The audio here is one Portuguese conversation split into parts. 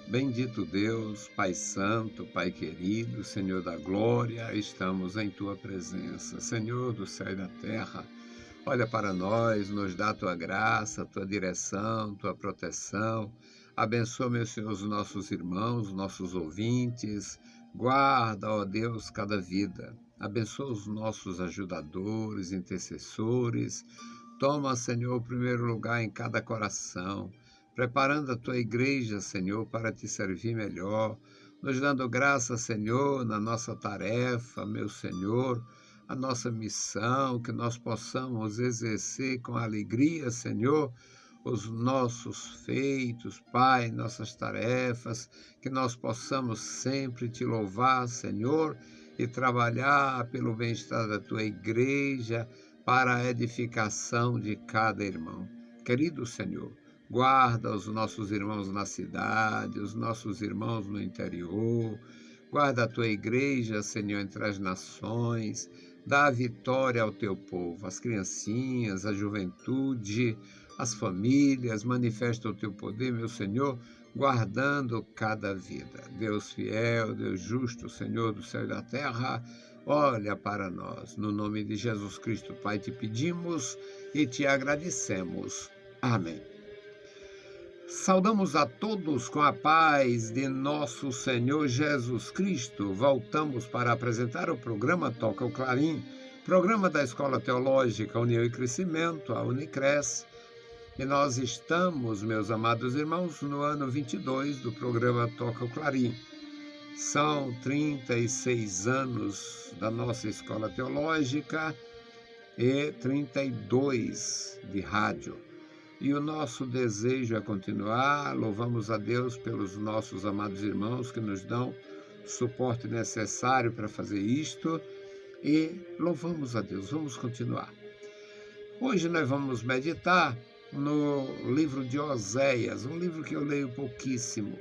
Bendito Deus, Pai Santo, Pai querido, Senhor da glória, estamos em Tua presença. Senhor do céu e da terra, olha para nós, nos dá a Tua graça, a Tua direção, Tua proteção. Abençoa, meu Senhor, os nossos irmãos, nossos ouvintes. Guarda, ó Deus, cada vida. Abençoa os nossos ajudadores, intercessores. Toma, Senhor, o primeiro lugar em cada coração, preparando a tua igreja, Senhor, para te servir melhor, nos dando graça, Senhor, na nossa tarefa, meu Senhor, a nossa missão, que nós possamos exercer com alegria, Senhor, os nossos feitos, Pai, nossas tarefas, que nós possamos sempre te louvar, Senhor, e trabalhar pelo bem-estar da tua igreja, para a edificação de cada irmão. Querido Senhor, guarda os nossos irmãos na cidade, os nossos irmãos no interior. Guarda a tua igreja, Senhor, entre as nações. Dá vitória ao teu povo, as criancinhas, a juventude, as famílias. Manifesta o teu poder, meu Senhor, guardando cada vida. Deus fiel, Deus justo, Senhor do céu e da terra, olha para nós. No nome de Jesus Cristo, Pai, te pedimos e te agradecemos. Amém. Saudamos a todos com a paz de nosso Senhor Jesus Cristo. Voltamos para apresentar o programa Toca o Clarim, programa da Escola Teológica União e Crescimento, a Unicres. E nós estamos, meus amados irmãos, no ano 22 do programa Toca o Clarim. São 36 anos da nossa escola teológica e 32 de rádio. E o nosso desejo é continuar. Louvamos a Deus pelos nossos amados irmãos que nos dão o suporte necessário para fazer isto. E louvamos a Deus, vamos continuar. Hoje nós vamos meditar no livro de Oséias, um livro que eu leio pouquíssimo.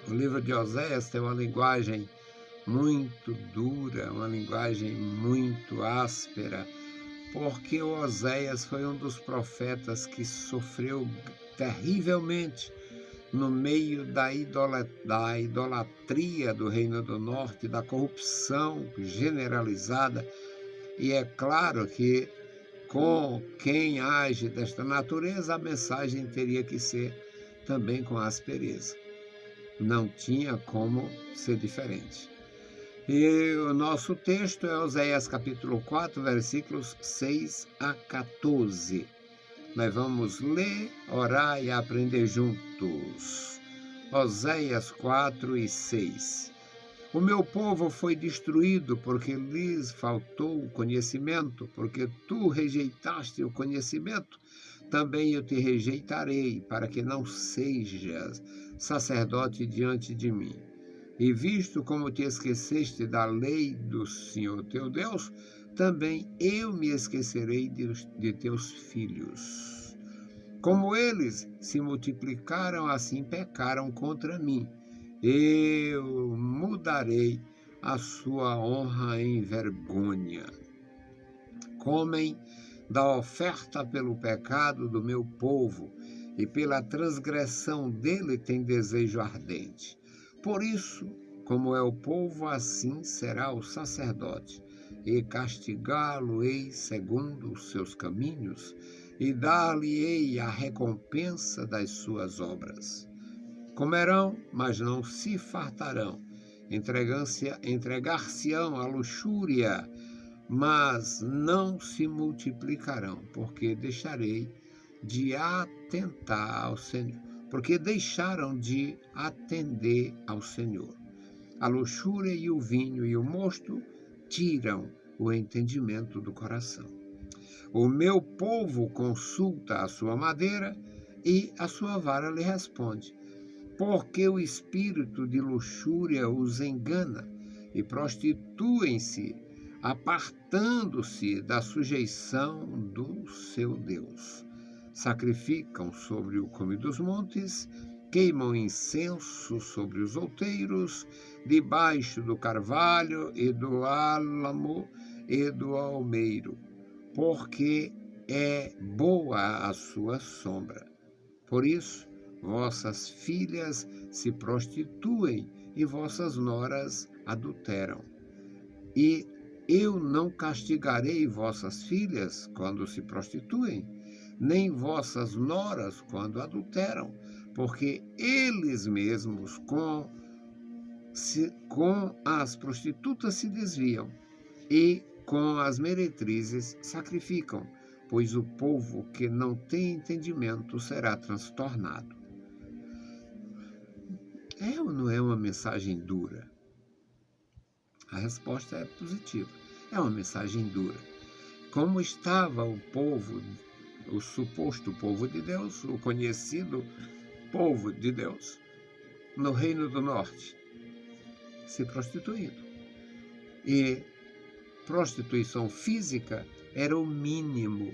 O livro de Oséias tem uma linguagem muito dura, uma linguagem muito áspera, porque o Oséias foi um dos profetas que sofreu terrivelmente no meio da idolatria do Reino do Norte, da corrupção generalizada. E é claro que com quem age desta natureza, a mensagem teria que ser também com aspereza. Não tinha como ser diferente. E o nosso texto é Oséias capítulo 4, versículos 6 a 14. Nós vamos ler, orar e aprender juntos. Oséias 4 e 6. O meu povo foi destruído porque lhes faltou o conhecimento, porque tu rejeitaste o conhecimento, também eu te rejeitarei, para que não sejas sacerdote diante de mim. E visto como te esqueceste da lei do Senhor teu Deus, também eu me esquecerei de teus filhos. Como eles se multiplicaram, assim pecaram contra mim. Eu mudarei a sua honra em vergonha. Comem da oferta pelo pecado do meu povo, e pela transgressão dele tem desejo ardente. Por isso, como é o povo, assim será o sacerdote, e castigá-lo-ei segundo os seus caminhos, e dar-lhe-ei a recompensa das suas obras. Comerão, mas não se fartarão, entregar-se-ão à luxúria, mas não se multiplicarão, porque deixaram de atender ao Senhor. A luxúria e o vinho e o mosto tiram o entendimento do coração. O meu povo consulta a sua madeira e a sua vara lhe responde, porque o espírito de luxúria os engana e prostituem-se, apartando-se da sujeição do seu Deus. Sacrificam sobre o cume dos montes, queimam incenso sobre os outeiros, debaixo do carvalho e do álamo e do almeiro, porque é boa a sua sombra. Por isso, vossas filhas se prostituem e vossas noras adulteram. E eu não castigarei vossas filhas quando se prostituem, nem vossas noras quando adulteram, porque eles mesmos com as prostitutas se desviam e com as meretrizes sacrificam, pois o povo que não tem entendimento será transtornado. É ou não é uma mensagem dura? A resposta é positiva. É uma mensagem dura. Como estava o povo, o suposto povo de Deus, o conhecido povo de Deus, no Reino do Norte, se prostituindo. E prostituição física era o mínimo.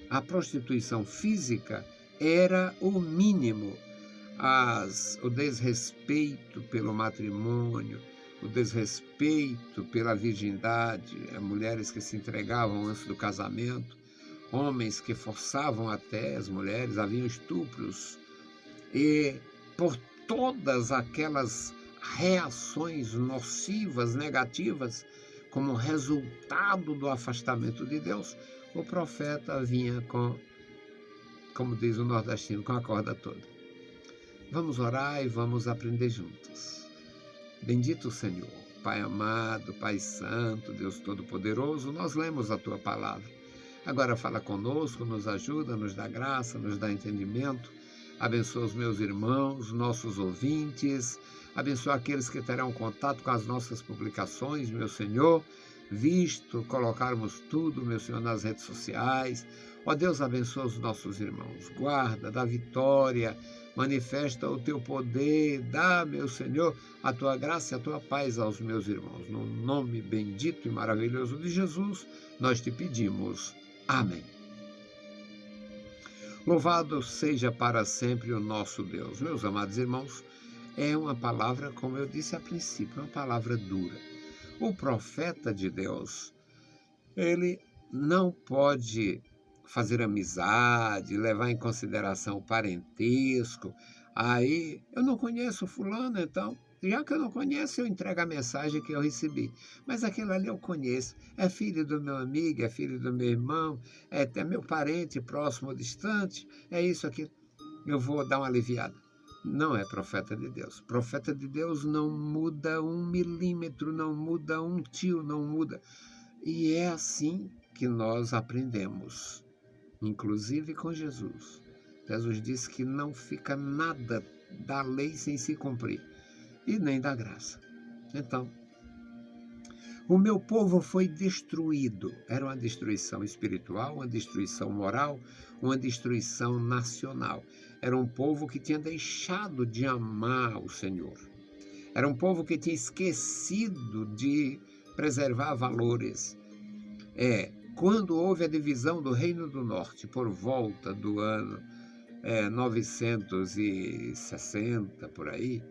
A prostituição física era o mínimo. O desrespeito pelo matrimônio, o desrespeito pela virgindade, mulheres que se entregavam antes do casamento, homens que forçavam até as mulheres, haviam estupros. E por todas aquelas reações nocivas, negativas, como resultado do afastamento de Deus, o profeta vinha como diz o nordestino, com a corda toda. Vamos orar e vamos aprender juntos. Bendito o Senhor, Pai amado, Pai santo, Deus todo-poderoso, nós lemos a Tua palavra. Agora fala conosco, nos ajuda, nos dá graça, nos dá entendimento. Abençoa os meus irmãos, nossos ouvintes. Abençoa aqueles que terão contato com as nossas publicações, meu Senhor, visto colocarmos tudo, meu Senhor, nas redes sociais. Ó Deus, abençoa os nossos irmãos. Guarda, dá vitória, manifesta o Teu poder, dá, meu Senhor, a Tua graça e a Tua paz aos meus irmãos. No nome bendito e maravilhoso de Jesus, nós te pedimos. Amém. Louvado seja para sempre o nosso Deus. Meus amados irmãos, é uma palavra, como eu disse a princípio, uma palavra dura. O profeta de Deus, ele não pode fazer amizade, levar em consideração o parentesco. Aí, eu não conheço fulano, então, já que eu não conheço, eu entrego a mensagem que eu recebi. Mas aquele ali eu conheço, é filho do meu amigo, é filho do meu irmão, é até meu parente próximo ou distante, é isso aqui. Eu vou dar uma aliviada. Não é profeta de Deus. Profeta de Deus não muda 1 milímetro, não muda 1 tio, não muda. E é assim que nós aprendemos, inclusive com Jesus. Jesus disse que não fica nada da lei sem se cumprir, e nem da graça. Então, o meu povo foi destruído. Era uma destruição espiritual, uma destruição moral, uma destruição nacional. Era um povo que tinha deixado de amar o Senhor. Era um povo que tinha esquecido de preservar valores. Quando houve a divisão do Reino do Norte, por volta do ano 960, por aí,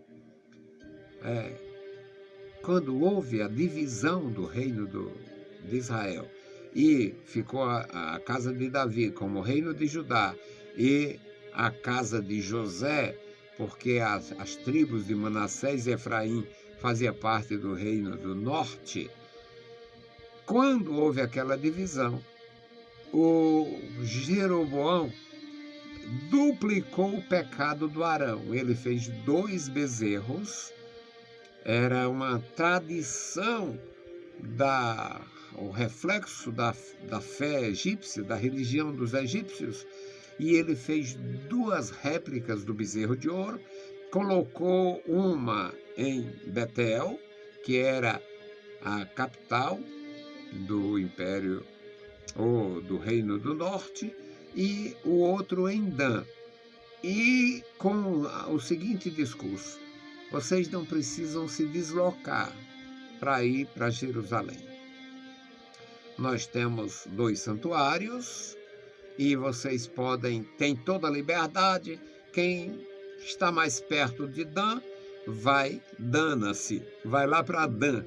quando houve a divisão do reino de Israel e ficou a casa de Davi como reino de Judá e a casa de José, porque as tribos de Manassés e Efraim faziam parte do reino do norte, quando houve aquela divisão, o Jeroboão duplicou o pecado do Arão. Ele fez 2 bezerros. Era uma tradição, o reflexo da fé egípcia, da religião dos egípcios, e ele fez 2 réplicas do bezerro de ouro, colocou uma em Betel, que era a capital do Império ou do Reino do Norte, e o outro em Dan. E com o seguinte discurso: vocês não precisam se deslocar para ir para Jerusalém. Nós temos 2 santuários e vocês têm toda a liberdade. Quem está mais perto de Dan, dana-se, vai lá para Dan.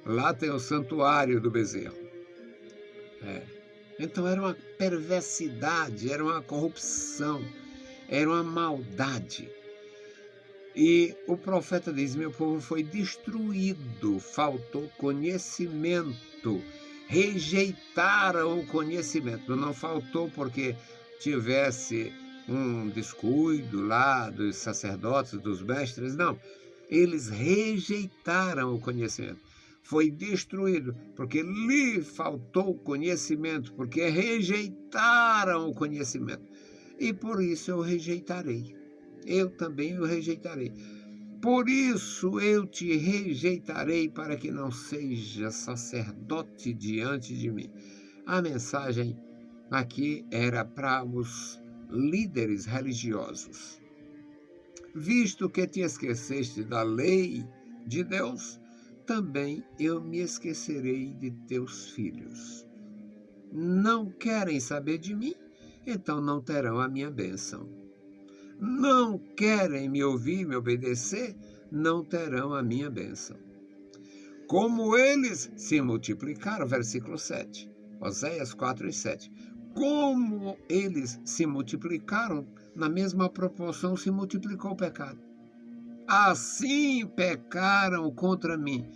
Lá tem o santuário do bezerro. Então era uma perversidade, era uma corrupção, era uma maldade. E o profeta diz: meu povo foi destruído, faltou conhecimento, rejeitaram o conhecimento. Não faltou porque tivesse um descuido lá dos sacerdotes, dos mestres, não. Eles rejeitaram o conhecimento. Foi destruído porque lhe faltou conhecimento, porque rejeitaram o conhecimento. E por isso eu rejeitarei. Eu também o rejeitarei. Por isso eu te rejeitarei, para que não seja sacerdote diante de mim. A mensagem aqui era para os líderes religiosos. Visto que te esqueceste da lei de Deus, também eu me esquecerei de teus filhos. Não querem saber de mim, então não terão a minha bênção. Não querem me ouvir, me obedecer, não terão a minha bênção. Como eles se multiplicaram, versículo 7, Oséias 4 e 7. Como eles se multiplicaram, na mesma proporção se multiplicou o pecado. Assim pecaram contra mim.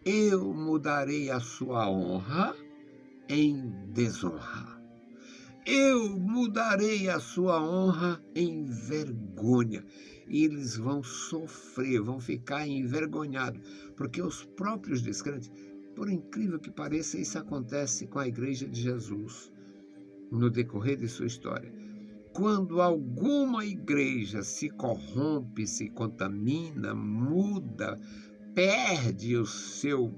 Eu mudarei a sua honra em desonra. Eu mudarei a sua honra em vergonha. E eles vão sofrer, vão ficar envergonhados, porque os próprios descrentes, por incrível que pareça, isso acontece com a Igreja de Jesus no decorrer de sua história. Quando alguma igreja se corrompe, se contamina, muda, perde o seu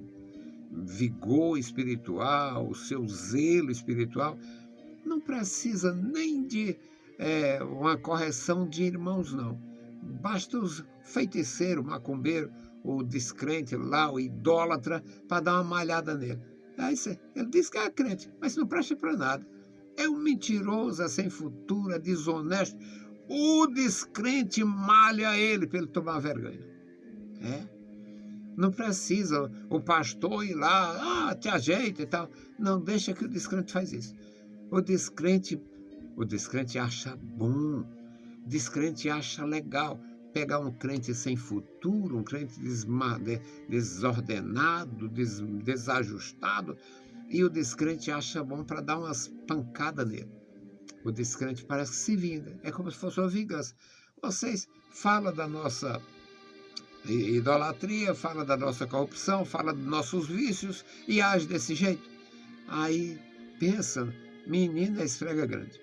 vigor espiritual, o seu zelo espiritual, não precisa nem de uma correção de irmãos, não. Basta os feiticeiros, macumbeiro, o descrente lá, o idólatra, para dar uma malhada nele. Aí ele diz que é crente, mas não presta para nada. É um mentiroso, é sem futuro, é desonesto. O descrente malha ele para ele tomar vergonha. Não precisa o pastor ir lá, te ajeita e tal. Não, deixa que o descrente faz isso. O descrente acha bom, o descrente acha legal pegar um crente sem futuro, um crente desordenado, desajustado, e o descrente acha bom para dar umas pancadas nele. O descrente parece que se vinga, é como se fosse uma vingança. Vocês falam da nossa idolatria, falam da nossa corrupção, falam dos nossos vícios e agem desse jeito. Aí pensa, menina esfrega grande.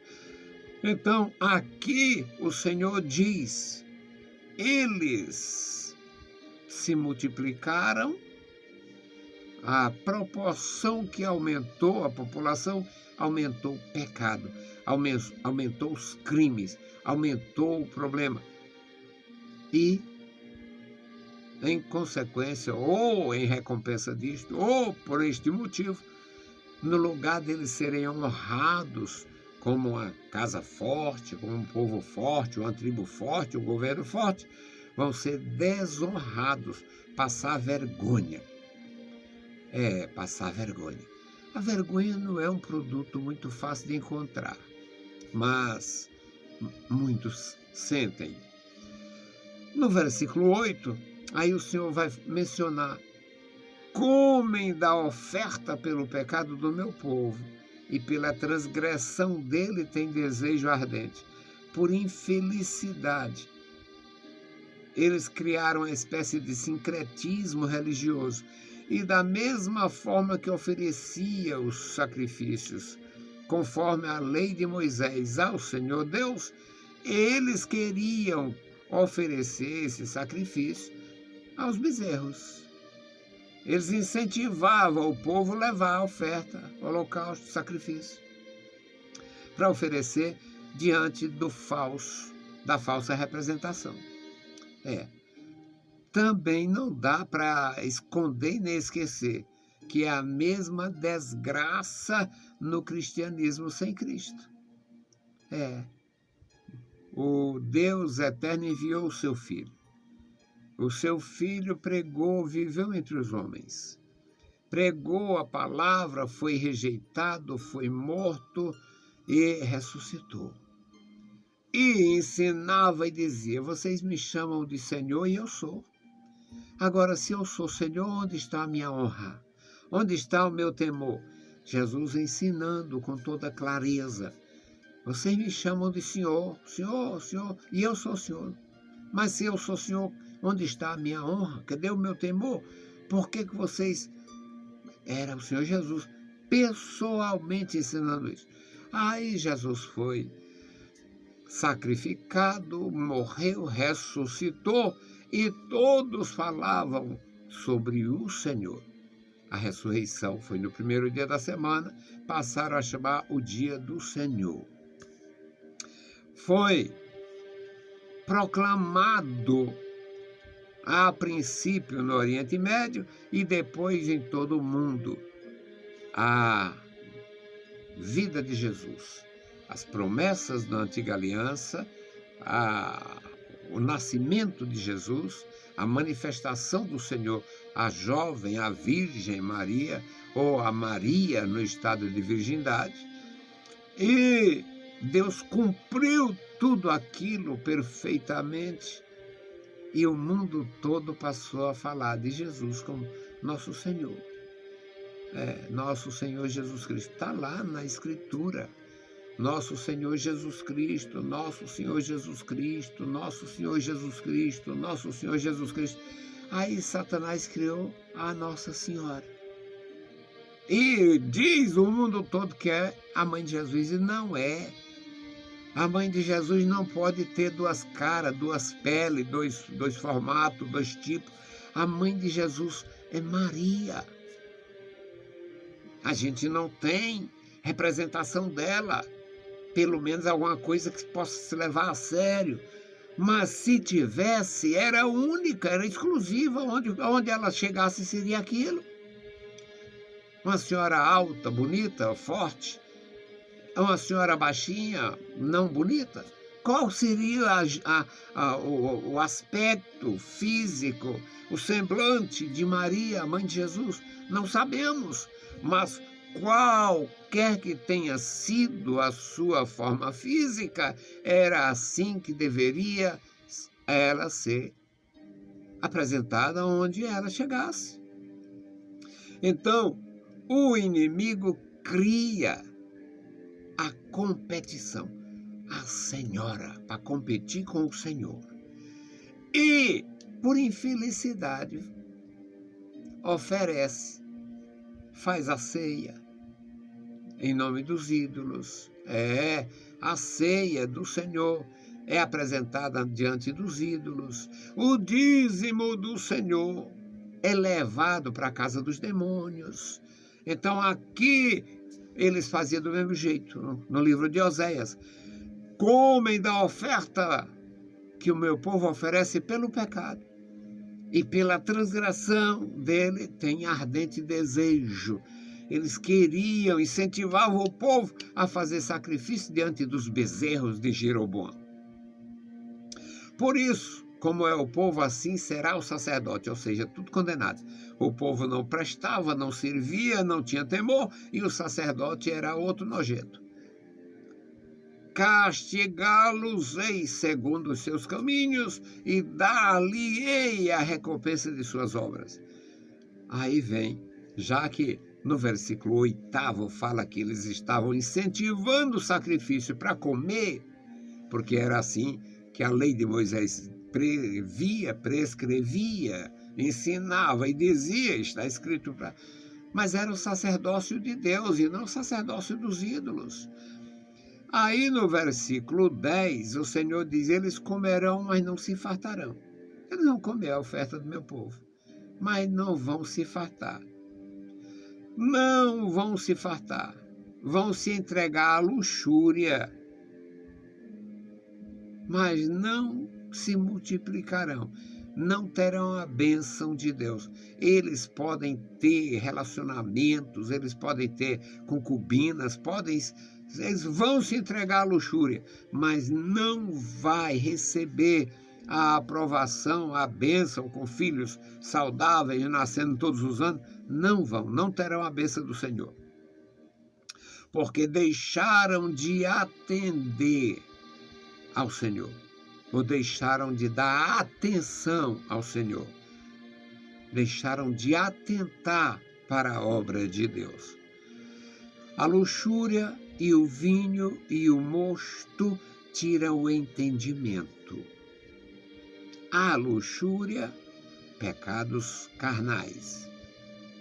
Então, aqui o Senhor diz, eles se multiplicaram, a proporção que aumentou a população, aumentou o pecado, aumentou os crimes, aumentou o problema. E, em consequência, ou em recompensa disto, ou por este motivo, no lugar deles serem honrados como uma casa forte, como um povo forte, uma tribo forte, um governo forte, vão ser desonrados, passar vergonha. Passar vergonha. A vergonha não é um produto muito fácil de encontrar, mas muitos sentem. No versículo 8, aí o Senhor vai mencionar: comem da oferta pelo pecado do meu povo, e pela transgressão dele tem desejo ardente. Por infelicidade, eles criaram uma espécie de sincretismo religioso, e da mesma forma que oferecia os sacrifícios, conforme a lei de Moisés ao Senhor Deus, eles queriam oferecer esse sacrifício aos bezerros. Eles incentivavam o povo a levar a oferta, holocausto, sacrifício, para oferecer diante da falsa representação. Também não dá para esconder nem esquecer que é a mesma desgraça no cristianismo sem Cristo. O Deus eterno enviou o seu Filho. O seu Filho pregou, viveu entre os homens. Pregou a palavra, foi rejeitado, foi morto e ressuscitou. e ensinava e dizia: vocês me chamam de Senhor e eu sou. Agora, se eu sou Senhor, onde está a minha honra? Onde está o meu temor? Jesus ensinando com toda clareza. Vocês me chamam de Senhor, Senhor, Senhor, e eu sou Senhor. Mas se eu sou Senhor, onde está a minha honra? Cadê o meu temor? Por que vocês... Era o Senhor Jesus pessoalmente ensinando isso. Aí Jesus foi sacrificado, morreu, ressuscitou e todos falavam sobre o Senhor. A ressurreição foi no primeiro dia da semana, passaram a chamar o dia do Senhor. Foi proclamado a princípio no Oriente Médio e depois em todo o mundo a vida de Jesus, as promessas da antiga aliança, o nascimento de Jesus, a manifestação do Senhor, a jovem, a Virgem Maria, ou a Maria no estado de virgindade. E Deus cumpriu tudo aquilo perfeitamente e o mundo todo passou a falar de Jesus como nosso Senhor. Nosso Senhor Jesus Cristo. Está lá na Escritura. Nosso Senhor Jesus Cristo, nosso Senhor Jesus Cristo, nosso Senhor Jesus Cristo, nosso Senhor Jesus Cristo. Aí Satanás criou a Nossa Senhora. E diz o mundo todo que é a mãe de Jesus, e não é. A mãe de Jesus não pode ter duas caras, duas peles, dois formatos, dois tipos. A mãe de Jesus é Maria. A gente não tem representação dela, pelo menos alguma coisa que possa se levar a sério. Mas se tivesse, era única, era exclusiva, onde ela chegasse seria aquilo. Uma senhora alta, bonita, forte, uma senhora baixinha, não bonita. Qual seria o aspecto físico, o semblante de Maria, mãe de Jesus? Não sabemos, mas qualquer que tenha sido a sua forma física, era assim que deveria ela ser apresentada onde ela chegasse. Então, o inimigo cria a competição, a senhora, para competir com o Senhor. E, por infelicidade, faz a ceia em nome dos ídolos. A ceia do Senhor é apresentada diante dos ídolos. O dízimo do Senhor é levado para a casa dos demônios. Então aqui eles faziam do mesmo jeito, no livro de Oséias. Comem da oferta que o meu povo oferece pelo pecado. E pela transgressão dele tem ardente desejo. Eles queriam, incentivavam o povo a fazer sacrifício diante dos bezerros de Jeroboão. Por isso, como é o povo, assim será o sacerdote, ou seja, tudo condenado. O povo não prestava, não servia, não tinha temor, e o sacerdote era outro nojento. Castigá-los-ei segundo os seus caminhos e dar-lhe-ei a recompensa de suas obras. Aí vem, já que no versículo 8 fala que eles estavam incentivando o sacrifício para comer, porque era assim que a lei de Moisés prescrevia, ensinava e dizia, está escrito para... Mas era o sacerdócio de Deus e não o sacerdócio dos ídolos. Aí no versículo 10, o Senhor diz, eles comerão, mas não se fartarão. Eles vão comer a oferta do meu povo, mas não vão se fartar. Não vão se fartar. Vão se entregar à luxúria, mas não se multiplicarão. Não terão a bênção de Deus. Eles podem ter relacionamentos, eles podem ter concubinas, eles vão se entregar à luxúria, mas não vai receber a aprovação, a bênção com filhos saudáveis, nascendo todos os anos. Não terão a bênção do Senhor. Porque deixaram de atender ao Senhor, ou deixaram de dar atenção ao Senhor, deixaram de atentar para a obra de Deus. A luxúria e o vinho e o mosto tiram o entendimento. A luxúria, pecados carnais.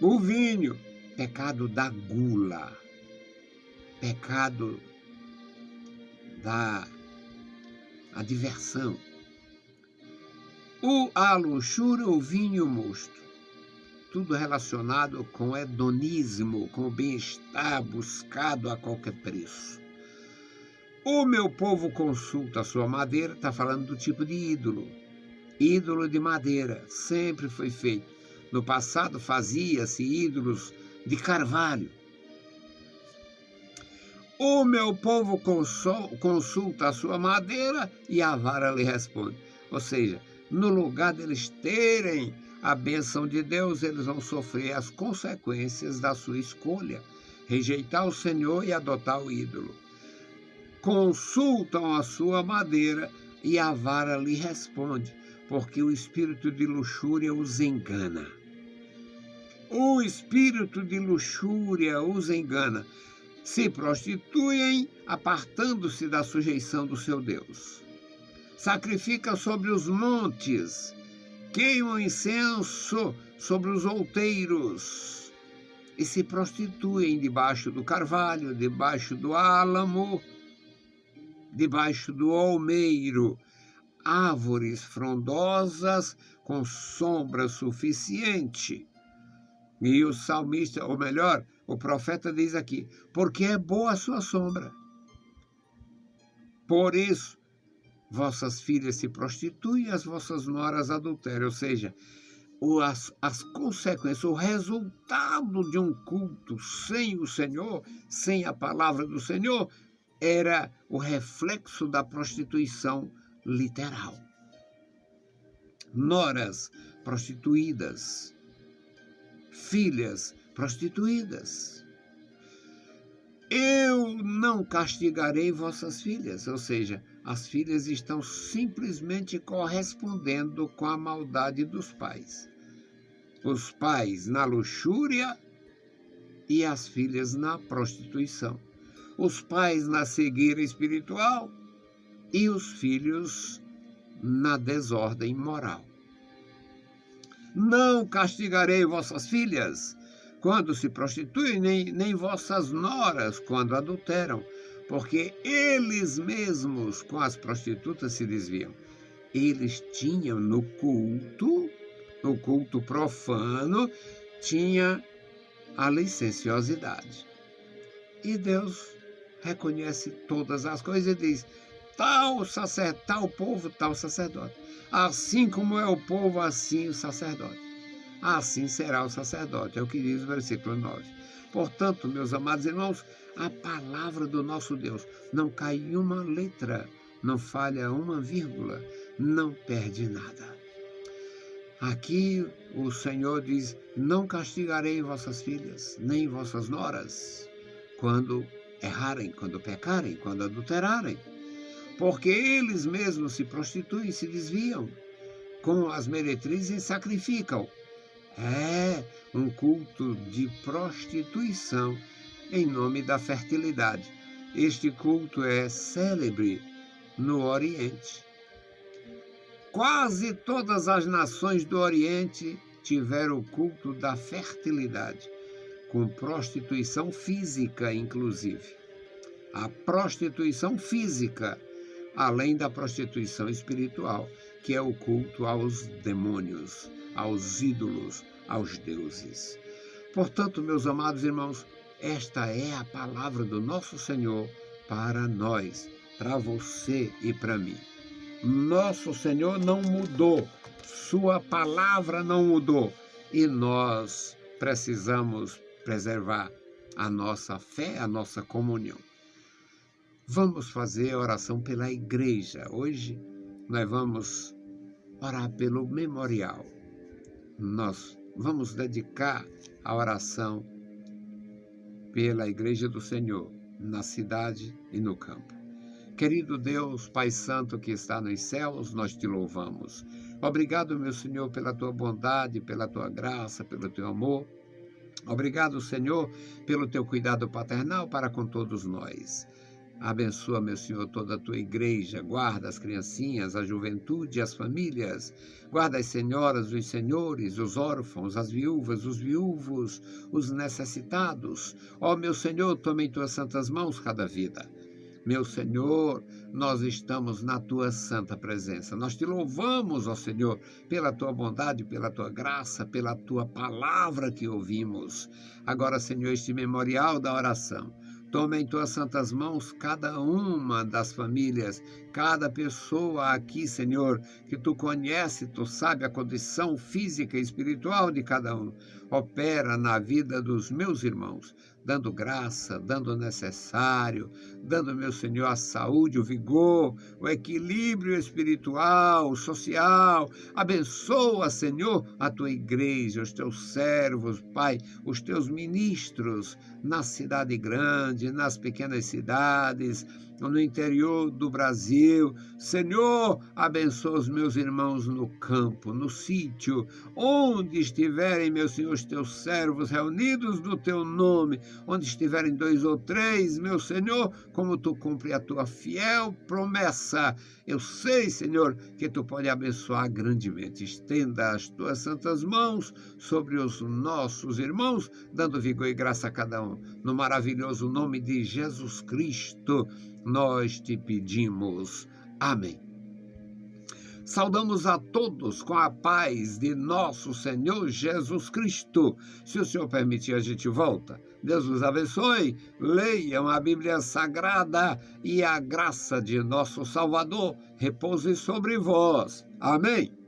O vinho, pecado da gula, pecado da diversão. A luxúria, o vinho e o mosto, tudo relacionado com o hedonismo, com o bem-estar buscado a qualquer preço. O meu povo consulta a sua madeira, está falando do tipo de ídolo. Ídolo de madeira, sempre foi feito. No passado fazia-se ídolos de carvalho. O meu povo consulta a sua madeira e a vara lhe responde. Ou seja, no lugar deles terem a bênção de Deus, eles vão sofrer as consequências da sua escolha, rejeitar o Senhor e adotar o ídolo. Consultam a sua madeira e a vara lhe responde, porque o espírito de luxúria os engana. O espírito de luxúria os engana. Se prostituem, apartando-se da sujeição do seu Deus. Sacrificam sobre os montes, queimam incenso sobre os outeiros e se prostituem debaixo do carvalho, debaixo do álamo, debaixo do olmeiro, árvores frondosas com sombra suficiente. E o salmista, ou melhor, o profeta diz aqui, porque é boa a sua sombra. Por isso, vossas filhas se prostituem e as vossas noras adulteram. Ou seja, as consequências, o resultado de um culto sem o Senhor, sem a palavra do Senhor, era o reflexo da prostituição literal. Noras prostituídas, filhas prostituídas. Eu não castigarei vossas filhas, ou seja, as filhas estão simplesmente correspondendo com a maldade dos pais. Os pais na luxúria e as filhas na prostituição. Os pais na cegueira espiritual e os filhos na desordem moral. Não castigarei vossas filhas quando se prostituem, nem vossas noras quando adulteram, porque eles mesmos com as prostitutas se desviam. Eles tinham no culto profano, tinha a licenciosidade. E Deus reconhece todas as coisas e diz, tal povo, tal sacerdote. Assim como é o povo, assim o sacerdote. Assim será o sacerdote, é o que diz o versículo 9. Portanto, meus amados irmãos, a palavra do nosso Deus não cai em uma letra, não falha uma vírgula, não perde nada. Aqui o Senhor diz, não castigarei vossas filhas, nem vossas noras, quando errarem, quando pecarem, quando adulterarem, porque eles mesmos se prostituem, se desviam, com as meretrizes sacrificam. É um culto de prostituição em nome da fertilidade. Este culto é célebre no Oriente. Quase todas as nações do Oriente tiveram o culto da fertilidade, com prostituição física, inclusive. A prostituição física, além da prostituição espiritual, que é o culto aos demônios, aos ídolos, aos deuses. Portanto, meus amados irmãos, esta é a palavra do nosso Senhor para nós, para você e para mim. Nosso Senhor não mudou, sua palavra não mudou, e nós precisamos preservar a nossa fé, a nossa comunhão. Vamos fazer a oração pela igreja. Hoje nós vamos orar pelo memorial. Nós vamos dedicar a oração pela Igreja do Senhor, na cidade e no campo. Querido Deus, Pai Santo que está nos céus, nós te louvamos. Obrigado, meu Senhor, pela tua bondade, pela tua graça, pelo teu amor. Obrigado, Senhor, pelo teu cuidado paternal para com todos nós. Abençoa, meu Senhor, toda a tua igreja, guarda as criancinhas, a juventude, as famílias, guarda as senhoras, os senhores, os órfãos, as viúvas, os viúvos, os necessitados. Ó, meu Senhor, toma em tuas santas mãos cada vida. Meu Senhor, nós estamos na tua santa presença. Nós te louvamos, ó Senhor, pela tua bondade, pela tua graça, pela tua palavra que ouvimos. Agora, Senhor, este memorial da oração. Toma em tuas santas mãos cada uma das famílias, cada pessoa aqui, Senhor, que tu conhece, tu sabe a condição física e espiritual de cada um. Opera na vida dos meus irmãos, dando graça, dando o necessário, dando, meu Senhor, a saúde, o vigor, o equilíbrio espiritual, social. Abençoa, Senhor, a tua igreja, os teus servos, Pai, os teus ministros na cidade grande, nas pequenas cidades, no interior do Brasil. Senhor, abençoa os meus irmãos no campo, no sítio, onde estiverem, meu Senhor, os teus servos reunidos no teu nome, onde estiverem 2 ou 3, meu Senhor, como tu cumpre a tua fiel promessa. Eu sei, Senhor, que tu pode abençoar grandemente. Estenda as tuas santas mãos sobre os nossos irmãos, dando vigor e graça a cada um. No maravilhoso nome de Jesus Cristo, nós te pedimos. Amém. Saudamos a todos com a paz de nosso Senhor Jesus Cristo. Se o Senhor permitir, a gente volta. Deus os abençoe. Leiam a Bíblia Sagrada e a graça de nosso Salvador repouse sobre vós. Amém.